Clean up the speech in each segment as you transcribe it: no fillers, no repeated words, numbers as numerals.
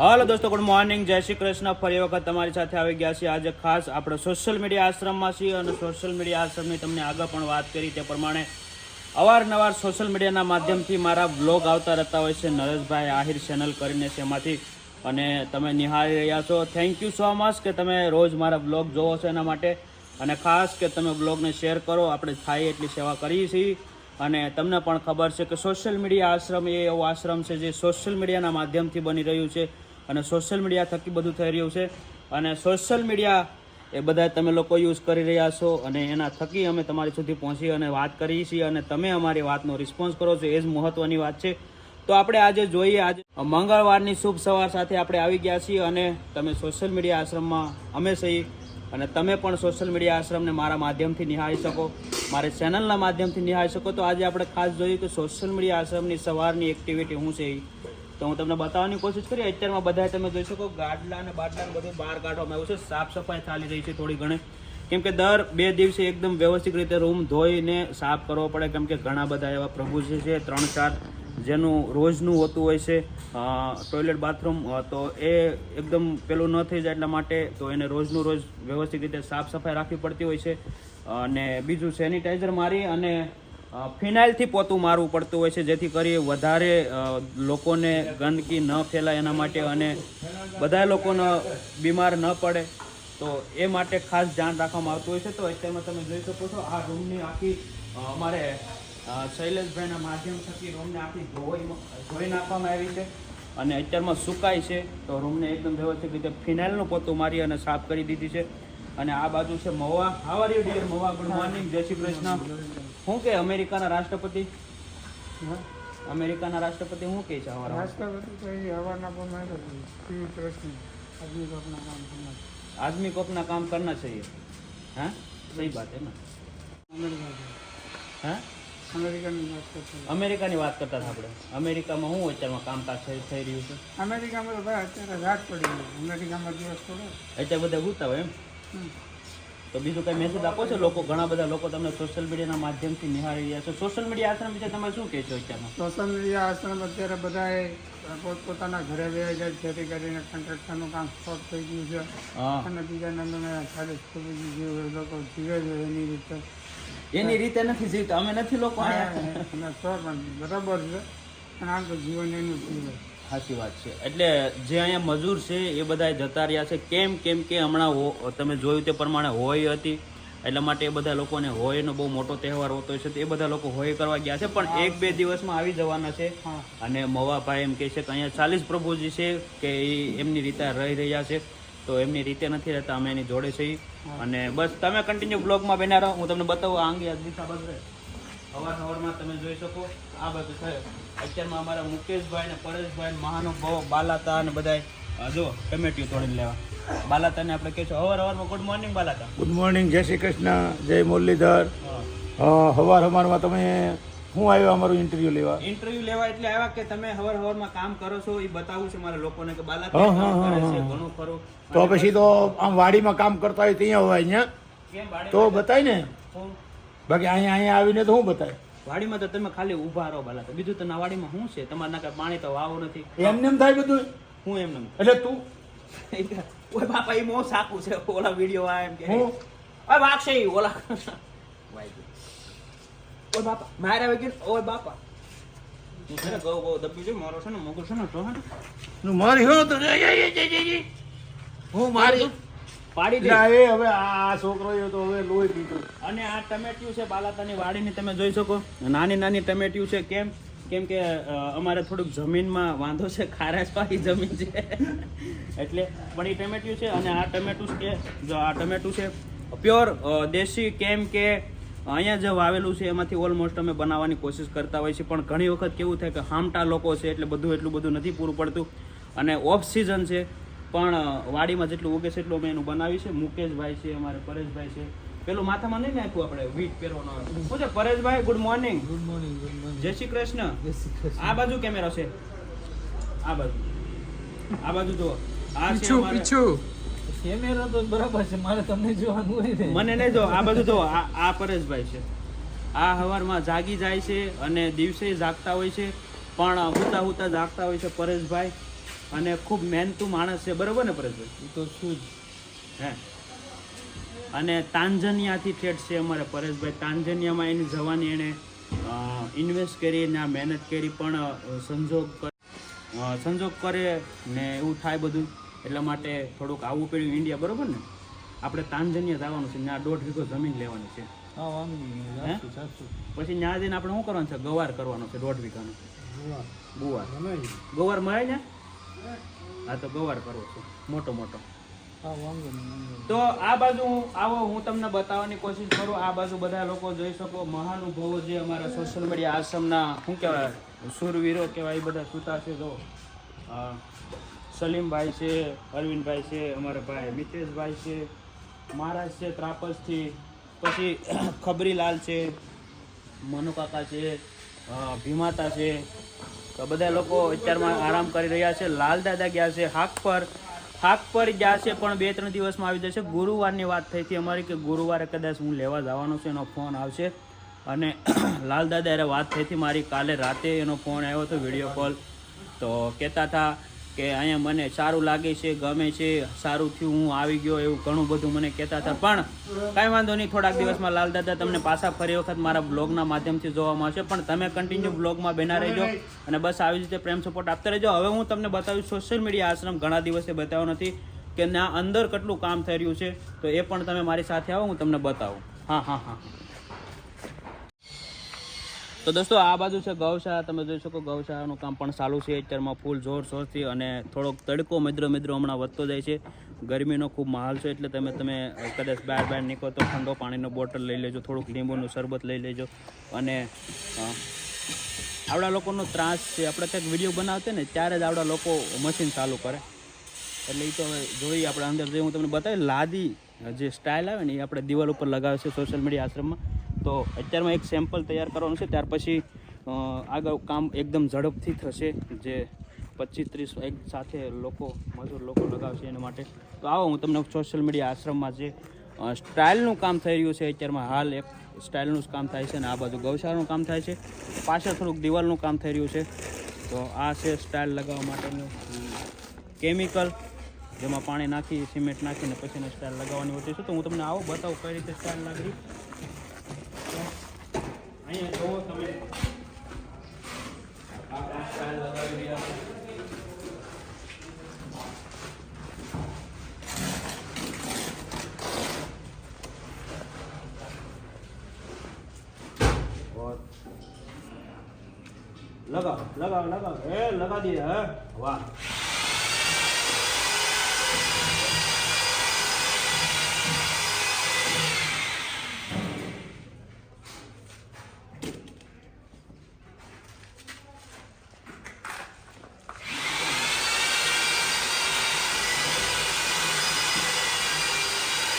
હાલો દોસ્તો, good morning, જય શ્રી કૃષ્ણ. ફરી વખત તમારી સાથે આવી ગયા છીએ. આજે ખાસ આપણે સોશિયલ મીડિયા આશ્રમમાં છીએ અને સોશિયલ મીડિયા આશ્રમની તમને આગળ પણ વાત કરી તે પ્રમાણે અવારનવાર સોશિયલ મીડિયાના માધ્યમથી મારા બ્લોગ આવતા રહેતા હોય છે. નરેશભાઈ આહિર ચેનલ કરીને છે એમાંથી, અને તમે નિહાળી રહ્યા છો. થેન્ક યુ સો મચ કે તમે રોજ મારા બ્લોગ જોવો છો એના માટે, અને ખાસ કે તમે બ્લોગને શેર કરો. આપણે થાય એટલી સેવા કરીએ છીએ. અને તમને પણ ખબર છે કે સોશિયલ મીડિયા આશ્રમ એ એવો આશ્રમ છે જે સોશિયલ મીડિયાના માધ્યમથી બની રહ્યું છે અને સોશિયલ મીડિયા થકી બધું થઈ રહ્યું છે. અને સોશિયલ મીડિયા એ બધા તમે લોકો યુઝ કરી રહ્યા છો અને એના થકી અમે તમારી સુધી પહોંચી અને વાત કરીએ છીએ અને તમે અમારી વાતનો રિસ્પોન્સ કરો છો. એ જ મહત્ત્વની વાત છે. તો આપણે આજે જોઈએ, આજે મંગળવારની શુભ સવાર સાથે આપણે આવી ગયા છીએ અને તમે સોશિયલ મીડિયા આશ્રમમાં અમે છીએ અને તમે પણ સોશિયલ મીડિયા આશ્રમને મારા માધ્યમથી નિહાળી શકો, મારી ચેનલના માધ્યમથી નિહાળી શકો. તો આજે આપણે ખાસ જોયું કે સોશિયલ મીડિયા આશ્રમની સવારની એક્ટિવિટી શું છે એ તો હું તમને બતાવવાની કોશિશ કરી. અત્યારમાં બધા તમે જોઈ શકો ગાડલા અને બાટલા બધું બહાર કાઢવામાં આવ્યું છે. સાફ સફાઈ ચાલી રહી છે થોડી ઘણી, કેમ કે દર 2 દિવસે એકદમ વ્યવસ્થિત રીતે રૂમ ધોઈને સાફ કરવો પડે, કેમ કે ઘણા બધા એવા પ્રભુજી છે 3-4 જેનું રોજનું હોતું હોય છે ટોયલેટ બાથરૂમ, તો એ એકદમ પેલું ન થઈ જાય એટલા માટે તો એને રોજનું રોજ વ્યવસ્થિત રીતે સાફ સફાઈ રાખવી પડતી હોય છે. અને બીજું સેનિટાઈઝર મારી અને ફિનાઇલથી પોતું મારવું પડતું હોય છે, જેથી કરી વધારે લોકોને ગંદકી ન ફેલાય એના માટે અને બધા લોકોને બીમાર ન પડે, તો એ માટે ખાસ ધ્યાન રાખવામાં આવતું હોય છે. તો અત્યારમાં તમે જોઈ શકો છો આ રૂમની આખી અમારે શૈલેષભાઈના માધ્યમ થકી રૂમને આખી ધોઈ નાખવામાં આવી છે અને અત્યારમાં સુકાય છે. તો રૂમને એકદમ વ્યવસ્થિત રીતે ફિનાઇલનું પોતું મારી અને સાફ કરી દીધી છે. અને આ બાજુ છે Mahuva. How are you dear Mahuva? Good morning, જય શ્રી કૃષ્ણ. શું કે અમેરિકાના રાષ્ટ્રપતિ શું કહે છે? आदमी को अपना काम करना चाहिए. हाँ, सही बात है ना. हाँ, અમેરિકાની વાત કરતા હતા આપણે. અમેરિકામાં શું અત્યારમાં કામકાજ થઈ રહ્યું છે? અમેરિકામાં તો ભાઈ અત્યારે રાત પડી ગઈ. અમેરિકામાં દિવસ પડે અત્યારે બધા ગુતા હોય એમ. તો બીજું કઈ મેસેજ આપો છો? લોકો, ઘણા બધા લોકો તમને સોશિયલ મીડિયાના માધ્યમથી નિહાળી રહ્યા છો. સોશિયલ મીડિયા આશ્રમ વિશે તમે શું કહેશો અત્યારમાં? સોશિયલ મીડિયા આશ્રમ અત્યારે બધાએ પોતપોતાના ઘરે વહી જાય, જેથી કરીને કન્સ્ટ્રક્શનનું કામ સ્ટોપ થઈ ગયું છે અને બીજા નંબરના ખાલી જે લોકો જીવે છે એની રીતે નથી જીવતા. અમે નથી લોકો બરાબર છે, અને આમ તો જીવન એનું જીવે. સાચી વાત છે. એટલે જે અહીંયા મજૂર છે એ બધા જતા રહ્યા છે. કેમ કે હમણાં તમે જોયું તે પ્રમાણે હોળી હતી, એટલા માટે એ બધા લોકોને હોળીનો બહુ મોટો તહેવાર હોતો હોય છે, તો એ બધા લોકો હોળી કરવા ગયા છે. પણ 1-2 દિવસમાં આવી જવાના છે. અને મવાભાઈ એમ કહે છે કે અહીંયા 40 પ્રભુજી છે કે એ એમની રીતે રહી રહ્યા છે, તો એમની રીતે નથી રહેતા, અમે એની જોડે છીએ. અને બસ તમે કન્ટિન્યુ બ્લોગમાં બન્યા રહો. હું તમને બતાવું આ અંગે દિશા બદલે સવારમાં તમે જોઈ શકો આ બધું થયું. અત્યારમાં અમારા મુકેશભાઈ ને પરેશભાઈ મહાનુભાવો બાલાતા અને બધા જો ટમેટિયું તોડીને લેવા. બાલાતાને આપણે કહીશું હવારમાં ગુડ મોર્નિંગ બાલાતા. ગુડ મોર્નિંગ, જય શ્રી કૃષ્ણ, જય મુરલીધર. હવારમાં તમે હું આવ્યો અમારું ઇન્ટરવ્યુ લેવા એટલે આવ્યા કે તમે હવારમાં કામ કરો છો એ બતાવું છે મારા લોકોને કે બાલાતા કામ કરે છે ઘણું ખરું. તો પછી તો આમ વાડીમાં કામ કરતા હોય ત્યાં હોય અહીંયા કેમ તો બતાય ને, બાકી અહીંયા આવીને તો હું બતાય. વાડીમાં તો તમે ખાલી ઊભા રહો બાલાતા, બીજું તો ના વાડીમાં શું છે? તમારે ના પાણી તો વાવો નથી. એમને એમ થાય બધું. હું એમને એટલે તું ઓય બાપા એ મોં સાકું છે. ઓલા વિડીયો આ એમ કે ઓય વાગશે ઈ ઓલા ઓય બાપા મારે આવી ગયું. ઓય બાપા હું છે ને ગૌ દબી છે મારો છે ને મગજ છે ને તો નું મારી હો તો હું મારી પાડી દે. એ હવે આ છોકરો તો હવે લોહી પીધું. અને આ ટમેટિયું છે બાલાતાની વાડીની, તમે જોઈ શકો નાની ટમેટિયું છે. કેમ કે અમારે થોડુંક જમીનમાં વાંધો છે, ખારાશવાળી જમીન છે એટલે પણ એ ટમેટિયું છે. અને આ ટમેટું છે, જો આ ટમેટું છે પ્યોર દેશી. કેમ કે અહીંયા જે વાવેલું છે એમાંથી ઓલમોસ્ટ અમે બનાવવાની કોશિશ કરતા હોય છે, પણ ઘણી વખત કેવું થાય કે હામટા લોકો છે એટલે એટલું બધું નથી પૂરું પડતું. અને ઓફ સિઝન છે પણ વાડીમાં જેટલું ઉગે છે એટલું અમે એનું બનાવી છે. મુકેશભાઈ છે, અમારે પરેશભાઈ છે. પેલું માથામાં નહીં નાખ્યું આપણે વીટ પહેરવાનો શું છે? પરેશભાઈ good morning. Good morning, good morning, જય શ્રી કૃષ્ણ. આ બાજુ કેમેરો છે, આ બાજુ જુઓ. આ છે પીછું કેમેરો તો બરાબર છે, મારે તમને જોવાનું હોય ને. મને નહીં જો. આ બાજુ જુઓ, આ પરેશભાઈ છે. આ સવારમાં જાગી જાય છે અને દિવસે જાગતા હોય છે, પણ હુતા જાગતા હોય છે પરેશભાઈ. અને ખૂબ મહેનતુ માણસ છે, બરોબર ને પરેશભાઈ? એ તો શું જ. હે અને તાંઝાનિયાથી ઠેઠ છે અમારે પરેશભાઈ. તાંઝાનિયામાં એની જવાની એણે ઇન્વેસ્ટ કરી ને આ મહેનત કરી, પણ સંજોગ કરે ને એવું થાય બધું, એટલા માટે થોડુંક આવવું પડ્યું ઇન્ડિયા, બરોબર ને? આપણે તાંઝાનિયા જવાનું છે, ત્યાં 1.5 વીઘો જમીન લેવાની છે. હા, વાંધો નહીં. હે? સાચું. પછી ત્યાં જઈને આપણે શું કરવાનું છે? ગવાર કરવાનો છે 1.5 વીઘાનો. ગુવાર ગમે. ગવાર મળે ને? હા, તો ગવાર કરવો છે મોટો મોટો. હા, વાંધો નહીં. તો આ બાજુ આવો, હું તમને બતાવવાની કોશિશ કરું. આ બાજુ બધા લોકો જોઈ શકો, મહાનુભાવો જે અમારા સોશિયલ મીડિયા આશ્રમના શું કહેવાય, સુરવીરો કહેવાય, એ બધા સૂતા છે. જો સલીમભાઈ છે, અરવિંદભાઈ છે, અમારા ભાઈ મિતેશભાઈ છે, મહારાજ છે ત્રાપસથી, પછી ખબરીલાલ છે, મનુકાકા છે, ભીમાતા છે. તો બધા લોકો અત્યારમાં આરામ કરી રહ્યા છે. લાલ દાદા ગયા છે હાક પર ગયા છે, પણ 2-3 દિવસમાં આવી જશે. ગુરુવારની વાત થઈ હતી અમારી કે ગુરુવારે કદાચ હું લેવા જવાનો છું, એનો ફોન આવશે. અને લાલ દાદા અરે વાત થઈ હતી મારી કાલે રાતે, એનો ફોન આવ્યો હતો વિડીયો કોલ. તો કહેતા હતા કે અહીંયા મને સારું લાગે છે, ગમે છે, સારું થયું, હું આવી ગયો, એવું ઘણું બધું મને કહેતા હતા. પણ કાંઈ વાંધો નહીં, થોડાક દિવસમાં લાલ દાદા તમને પાછા ફરી વખત મારા બ્લોગના માધ્યમથી જોવામાં આવશે. પણ તમે કન્ટિન્યુ બ્લોગમાં બના રહેજો અને બસ આવી રીતે પ્રેમ સપોર્ટ આપતા રહેજો. હવે હું તમને બતાવીશ સોશિયલ મીડિયા આશ્રમ. ઘણા દિવસે બતાવ્યો નથી કે ના અંદર કેટલું કામ થઈ રહ્યું છે, તો એ પણ તમે મારી સાથે આવો, હું તમને બતાવું. હા. તો દોસ્તો આ બાજુ છે ગૌશાળા. તમે જોઈ શકો ગૌશાળાનું કામ પણ ચાલુ છે અત્યારમાં ફૂલ જોરશોરથી. અને થોડોક તડકો મિત્રો હમણાં વધતો જાય છે. ગરમીનો ખૂબ માહોલ છે, એટલે તમે કદાચ બહાર નીકળો તો ઠંડો પાણીનો બોટલ લઈ લેજો, થોડુંક લીંબુનું શરબત લઈ લેજો. અને આવડા લોકોનો ત્રાસ છે. આપણે કંઈક વિડીયો બનાવते ને ત્યારે જ આવડા લોકો મશીન ચાલુ કરે, એટલે એ તો હવે જોઈએ. આપણે અંદર જઈ હું તમને બતાવી. લાદી જે સ્ટાઇલ આવે ને એ આપણે દિવાલ ઉપર લગાવે છે સોશિયલ મીડિયા આશ્રમમાં. તો અત્યારમાં એક સેમ્પલ તૈયાર કરવાનું છે, ત્યાર પછી આગળ કામ એકદમ ઝડપથી થશે. જે 25-30 એક સાથે મજૂર લોકો લગાવશે એના માટે. તો આવો હું તમને સોશિયલ મીડિયા આશ્રમમાં જે સ્ટાઇલનું કામ થઈ રહ્યું છે અત્યારમાં, હાલ એક સ્ટાઇલનું જ કામ થાય છે. અને આ બાજુ ગૌશાળાનું કામ થાય છે, પાછળ થોડુંક દિવાલનું કામ થઈ રહ્યું છે. તો આ છે સ્ટાઇલ લગાવવા માટેનું કેમિકલ, જેમાં પાણી નાખી, સિમેન્ટ નાખીને પછી એને સ્ટાઇલ લગાવવાની હોતી છે. તો હું તમને આવો બતાવું કઈ રીતે સ્ટાઇલ લાગી. અહીંયા જોવો તમે, આ સ્ટાઇલ લગાવી રહ્યા છે. लगाओ लगा दिए है, वाह.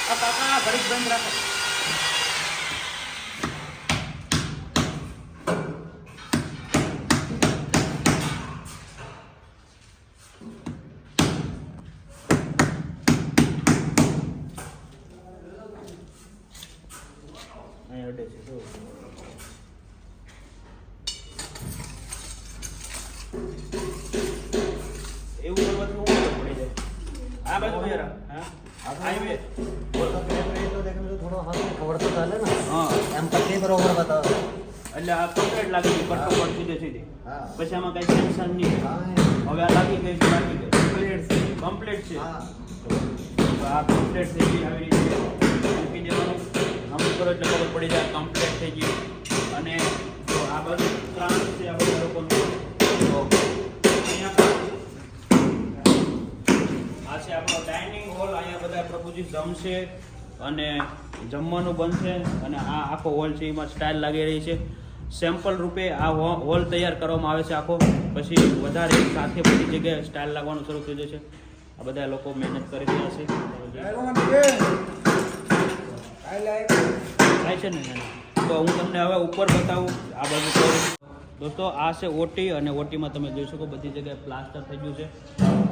काका घड़ी बंद रखो. એવું કરવાથી હું પડી જાય. આ બાજુ મેરા હા હાઈવે थोड़ा हाथ में खबर तो डाले ना. હા एम पट्टी बरोबर बताओ. એટલે આ કમ્પ્લીટ લાગી ગઈ કટકો પર સીધે હા. પછી આમાં કઈ ટેન્શન નહીં. હવે આ લાગી ગઈ કમ્પ્લીટ છે. તો આ કમ્પ્લીટ થઈ ગઈ. આવી રીતે મૂકી દેવાનું, આમ કરો એટલે ખબર પડી જાય કમ્પ્લીટ થઈ ગઈ. અને જો આ બાજુ ત્રાસ છે આ બધા લોકોનું. તો અહીંયા આ છે આપણો ડાઇનિંગ હોલ. અહીંયા બધા પ્રભુજી જમશે અને જમવાનું બનશે. અને આ આખો હોલ છે એમાં સ્ટાઇલ લાગી રહી છે. સેમ્પલ રૂપે આ હોલ તૈયાર કરવામાં આવે છે આખો. પછી વધારે એક સાથે બધી જગ્યાએ સ્ટાઇલ લાગવાનું શરૂ થઈ જશે. આ બધા લોકો મહેનત કરી રહ્યા છે. થાય છે ને. તો હું તમને હવે ઉપર બતાવું. આ બાજુ દોસ્તો આ છે ઓટી, અને ઓટીમાં તમે જોઈ શકો બધી જગ્યાએ પ્લાસ્ટર થઈ ગયું છે.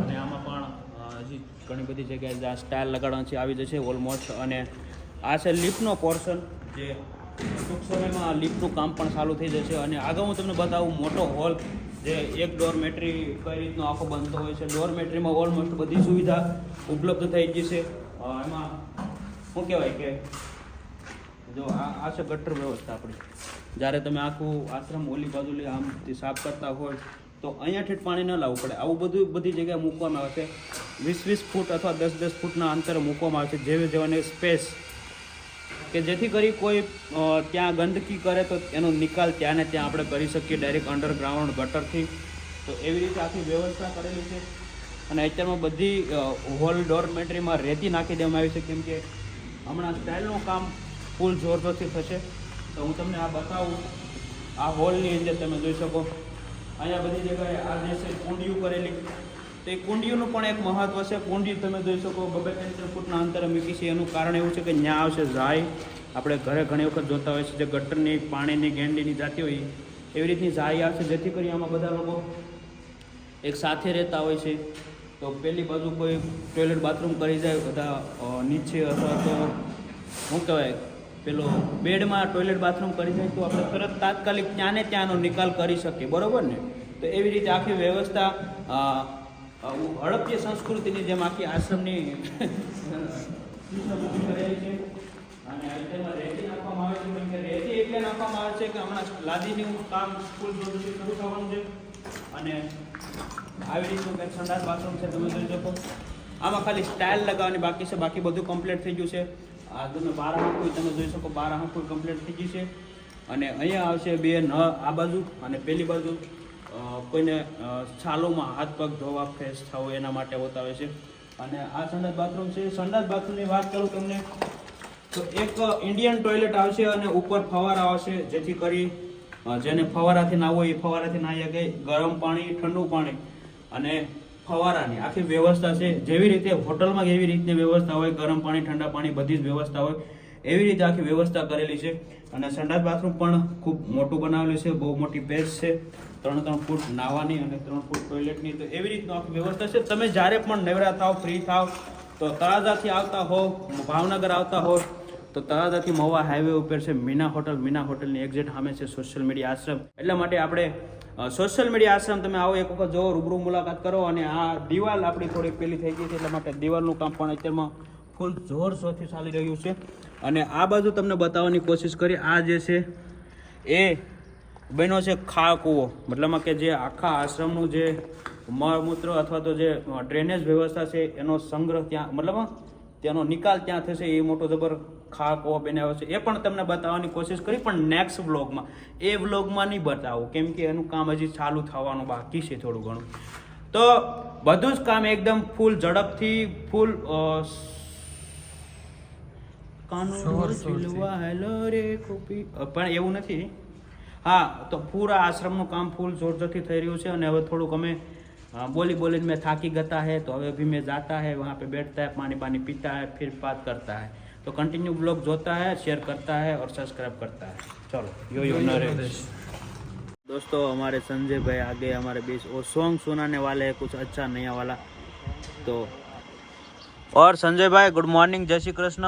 અને આમાં પણ હજી ઘણી બધી જગ્યાએ જ્યાં સ્ટાઇલ લગાડવાની છે આવી જશે ઓલમોસ્ટ. અને આ છે લિફ્ટનો પોર્શન, જે ટૂંક સમયમાં લિફ્ટનું કામ પણ ચાલુ થઈ જશે. અને આગળ હું તમને બતાવું મોટો હોલ જે એક ડોરમેટ્રી કઈ રીતનો આખો બનતો હોય છે. ડોરમેટ્રીમાં ઓલમોસ્ટ બધી સુવિધા ઉપલબ્ધ થઈ ગઈ છે. એમાં શું કહેવાય કે જો આ છે ગટર વ્યવસ્થા આપણી. જ્યારે તમે આખું આશ્રમ ઓલી બાજુ આમથી સાફ કરતા હોય તો અહીંયાથી જ પાણી ન લાવવું પડે. આવું બધી જગ્યાએ મૂકવામાં આવે છે. 20-20 ફૂટ અથવા 10-10 ફૂટના અંતરે મૂકવામાં આવે છે, જેવી સ્પેસ, કે જેથી કરી કોઈ ત્યાં ગંદકી કરે તો એનો નિકાલ ત્યાં ને ત્યાં આપણે કરી શકીએ ડાયરેક્ટ અંડરગ્રાઉન્ડ ગટરથી. તો એવી રીતે આખી વ્યવસ્થા કરેલી છે. અને અત્યારમાં બધી હોલ ડોરમેટ્રીમાં રેતી નાખી દેવામાં આવી છે, કેમ કે હમણાં સ્ટાઇલનું કામ ફૂલ જોરશોરથી થશે. તો હું તમને આ બતાવું. આ હોલની અંદર તમે જોઈ શકો અહીંયા બધી જગ્યાએ આ જે છે કુંડિયું કરેલી. તો એ કુંડિયુંનું પણ એક મહત્વ છે. કુંડિયું તમે જોઈ શકો 2-3 ફૂટના અંતરે મૂકી છે. એનું કારણ એવું છે કે ત્યાં આવશે ઝાય. આપણે ઘરે ઘણી વખત જોતા હોય છે જે ગટરની પાણીની ગેંડીની જાતી હોય એવી રીતની ઝાય આવશે, જેથી કરી આમાં બધા લોકો એક સાથે રહેતા હોય છે. તો પેલી બાજુ કોઈ ટોયલેટ બાથરૂમ કરી જાય બધા નીચે, અથવા તો શું કહેવાય પેલો બેડમાં ટોયલેટ બાથરૂમ કરી જાય તો આપણે તરત તાત્કાલિક ત્યાં ને ત્યાંનો નિકાલ કરી શકીએ, બરોબર ને. તો એવી રીતે આખી વ્યવસ્થા હડપ્પીય સંસ્કૃતિની જેમ આખી આશ્રમની કરેલી છે. અને તેમાં રેતી નાખવામાં આવે છે, કેમ કે રેતી એટલે નાખવામાં આવે છે કે હમણાં લાદીનું કામ સ્કૂલ શરૂ થવાનું છે. અને આવી રીતનું કંઈક સંડાસ બાથરૂમ છે, તમે જોઈ શકો. આમાં ખાલી સ્ટાઇલ લગાવવાની બાકી છે, બાકી બધું કમ્પ્લીટ થઈ ગયું છે. આ તમે 12 હાંકું તમે જોઈ શકો, 12 હાંકું કમ્પ્લીટ થઈ ગઈ છે. અને અહીંયા આવશે 2 નળ આ બાજુ, અને પેલી બાજુ કોઈને છાલોમાં હાથ પગ ધોવા ફ્રેશ થવું એના માટે હોતા હોય છે. અને આ સંડાસ બાથરૂમ છે. સંડાસ બાથરૂમની વાત કરું તમને તો એક ઇન્ડિયન ટોયલેટ આવશે અને ઉપર ફવારા આવશે, જેથી કરી જેને ફવારાથી ના હોય એ ફવારાથી નાહી શકે. ગરમ પાણી, ઠંડુ પાણી અને ફવારાની આખી વ્યવસ્થા છે. જેવી રીતે હોટલમાં એવી રીતની વ્યવસ્થા હોય, ગરમ પાણી, ઠંડા પાણી બધી જ વ્યવસ્થા હોય, એવી રીતે આખી વ્યવસ્થા કરેલી છે. અને સંડાસ બાથરૂમ પણ ખૂબ મોટું બનાવેલું છે. બહુ મોટી પેજ છે, 3-3 ફૂટ નાહવાની અને 3 ફૂટ ટોયલેટની. તો એવી રીતનું આખી વ્યવસ્થા છે. તમે જ્યારે પણ નવરા થાવ, ફ્રી થાવ, તો તળાજાથી આવતા હો, ભાવનગર આવતા હો, તો તળાજાથી મહુવા હાઈવે ઉપર છે મીના હોટલ. મીના હોટલની એક્ઝેક્ટ સામે છે સોશિયલ મીડિયા આશ્રમ. એટલા માટે આપણે સોશિયલ મીડિયા આશ્રમ તમે આવો એક વખત જો રૂબરૂ મુલાકાત કરો. અને આ દિવાલ આપણી થોડીક પેલી થઈ ગઈ છે, એટલા માટે દિવાલનું કામ પણ અત્યારમાં ફૂલ જોરશોરથી ચાલી રહ્યું છે. અને આ બાજુ તમને બતાવવાની કોશિશ કરી. આ જે છે એ બન્યો છે ખા કૂવો, મતલબમાં કે જે આખા આશ્રમનું જે મળમૂત્ર અથવા તો જે ડ્રેનેજ વ્યવસ્થા છે એનો સંગ્રહ ત્યાં, મતલબમાં તેનો નિકાલ ત્યાં થશે. એ મોટો જબર ખા કૂવો બનાવ્યો છે. એ પણ તમને બતાવવાની કોશિશ કરી, પણ નેક્સ્ટ વ્લોગમાં, એ વ્લોગમાં નહીં બતાવું, કેમ કે એનું કામ હજી ચાલુ થવાનું બાકી છે થોડું ઘણું. તો બધું જ કામ એકદમ ફૂલ ઝડપથી, ફૂલ પણ એવું નથી. હા, તો પૂરા આશ્રમનું કામ ફૂલ જોરથી થઈ રહ્યું છે. અને હવે થોડુંક અમે बोली में थाकी गता है, तो अभी मैं जाता है वहाँ पे बैठता है, पानी पानी पीता है, फिर बात करता है. तो कंटिन्यू ब्लॉग जोता है, शेयर करता है और सब्सक्राइब करता है. चलो यो नरेश. दोस्तों हमारे संजय भाई आ गए हमारे बीच और सॉन्ग सुनाने वाले हैं कुछ अच्छा नया वाला. तो और संजय भाई गुड मॉर्निंग, जय श्री कृष्ण.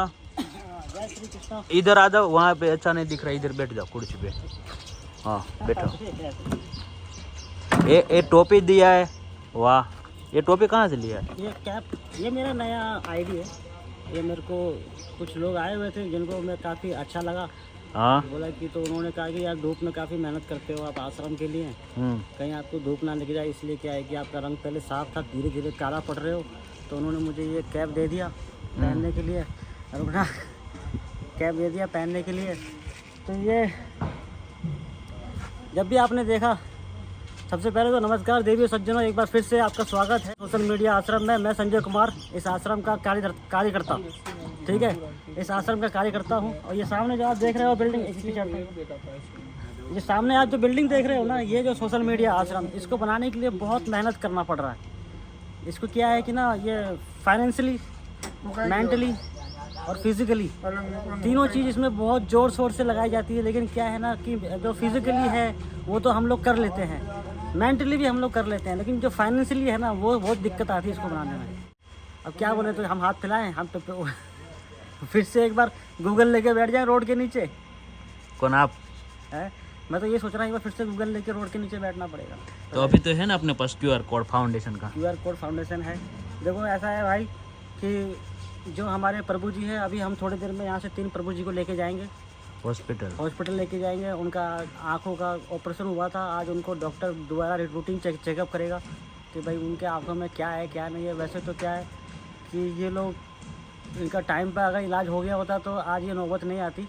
इधर आ जाओ, वहाँ पे अच्छा नहीं दिख रहा, इधर बैठ जाओ कुर्सी पे. हाँ बैठो. ये टोपी दिया है, वाह. ये टोपी कहाँ से लिया है? ये कैप, ये मेरा नया आईडी है. ये मेरे को कुछ लोग आए हुए थे जिनको मैं काफ़ी अच्छा लगा. हाँ बोला कि, तो उन्होंने कहा कि यार धूप में काफ़ी मेहनत करते हो आप आश्रम के लिए, कहीं आपको धूप ना लग जाए, इसलिए क्या है कि आपका रंग पहले साफ था, धीरे धीरे काला पड़ रहे हो. तो उन्होंने मुझे ये कैप दे दिया पहनने के लिए, और अपना कैप दे दिया पहनने के लिए. तो ये जब भी आपने देखा, सबसे पहले तो नमस्कार देवी सज्जनों, एक बार फिर से आपका स्वागत है सोशल मीडिया आश्रम में. मैं संजय कुमार, इस आश्रम का कार्यकर्ता, ठीक है, इस आश्रम का कार्यकर्ता हूँ. और ये सामने जो आप देख रहे हो बिल्डिंग, ये सामने आप जो बिल्डिंग देख रहे हो ना, ये जो सोशल मीडिया आश्रम, इसको बनाने के लिए बहुत मेहनत करना पड़ रहा है. इसको क्या है कि ना, ये फाइनेंशियली, मेंटली और फिजिकली तीनों चीज़ इसमें बहुत ज़ोर शोर से लगाई जाती है. लेकिन क्या है ना कि जो फिजिकली है वो तो हम लोग कर लेते हैं, मेंटली भी हम लोग कर लेते हैं, लेकिन जो फाइनेंशियली है ना वो बहुत दिक्कत आती है इसको बनाने में. अब क्या बोले, तो हम हाथ फैलाएं, हम तो फिर से एक बार गूगल लेके बैठ जाएं रोड के नीचे. कौन आप? है मैं तो ये सोच रहा हूँ एक बार फिर से गूगल लेके रोड के नीचे बैठना पड़ेगा। तो अभी तो है ना अपने पास QR कोड फाउंडेशन का। QR कोड फाउंडेशन है। देखो ऐसा है भाई कि जो हमारे प्रभु जी हैं, अभी हम थोड़ी देर में यहाँ से 3 प्रभु जी को लेके जाएंगे हॉस्पिटल लेके जाएंगे। उनका आँखों का ऑपरेशन हुआ था, आज उनको डॉक्टर दोबारा रूटीन चेकअप करेगा कि भाई उनके आँखों में क्या है क्या नहीं है। वैसे तो क्या है कि ये लोग इनका टाइम पर अगर इलाज हो गया होता तो आज ये नौबत नहीं आती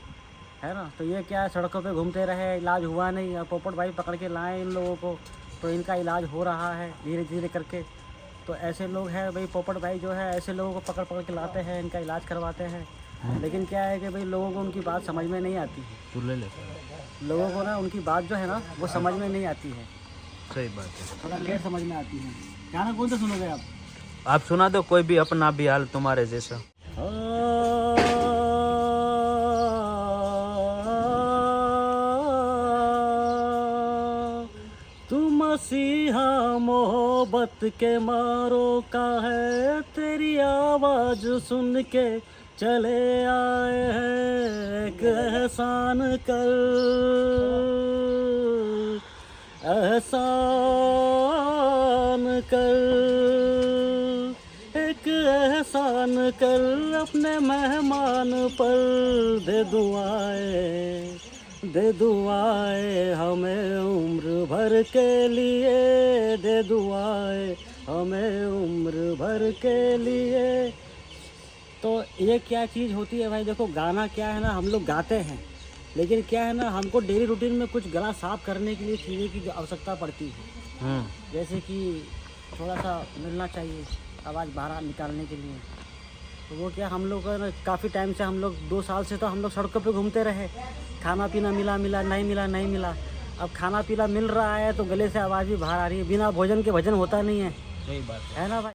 है ना। तो ये क्या है, सड़कों पे घूमते रहे, इलाज हुआ नहीं। अब पोपट भाई पकड़ के लाए इन लोगों को, तो इनका इलाज हो रहा है धीरे धीरे करके। तो ऐसे लोग हैं भाई, पोपट भाई जो है ऐसे लोगों को पकड़ के लाते हैं, इनका इलाज करवाते हैं। लेकिन क्या है कि भाई लोगों को उनकी बात समझ में नहीं आती है। तू ले ले। लोगों को ना उनकी बात जो है ना वो समझ में नहीं आती है, सही बात है। थोड़ा लेट समझ में आती है। गाना कौन सा सुनोगे आप सुना दो कोई भी, अपना भी हाल तुम्हारे जैसा। तू मसीहा मोहब्बत के मारो का है, तेरी आवाज सुन के चले आए हैं। एक एहसान कर, एहसान कर, एक एहसान कर अपने मेहमान पर। दे दुआएं हमें उम्र भर के लिए, दे दुआएं हमें उम्र भर के लिए। तो ये क्या चीज़ होती है भाई, देखो गाना क्या है ना, हम लोग गाते हैं, लेकिन क्या है ना हमको डेली रूटीन में कुछ गला साफ करने के लिए चीज़ें की आवश्यकता पड़ती है। जैसे कि थोड़ा सा मिलना चाहिए आवाज़ बाहर निकालने के लिए। तो वो क्या, हम लोग काफ़ी टाइम से, हम लोग 2 साल से तो हम लोग सड़कों पे घूमते रहे, खाना पीना मिला नहीं मिला। अब खाना पीना मिल रहा है तो गले से आवाज़ भी बाहर आ रही है। बिना भोजन के भजन होता नहीं है, सही बात है ना भाई।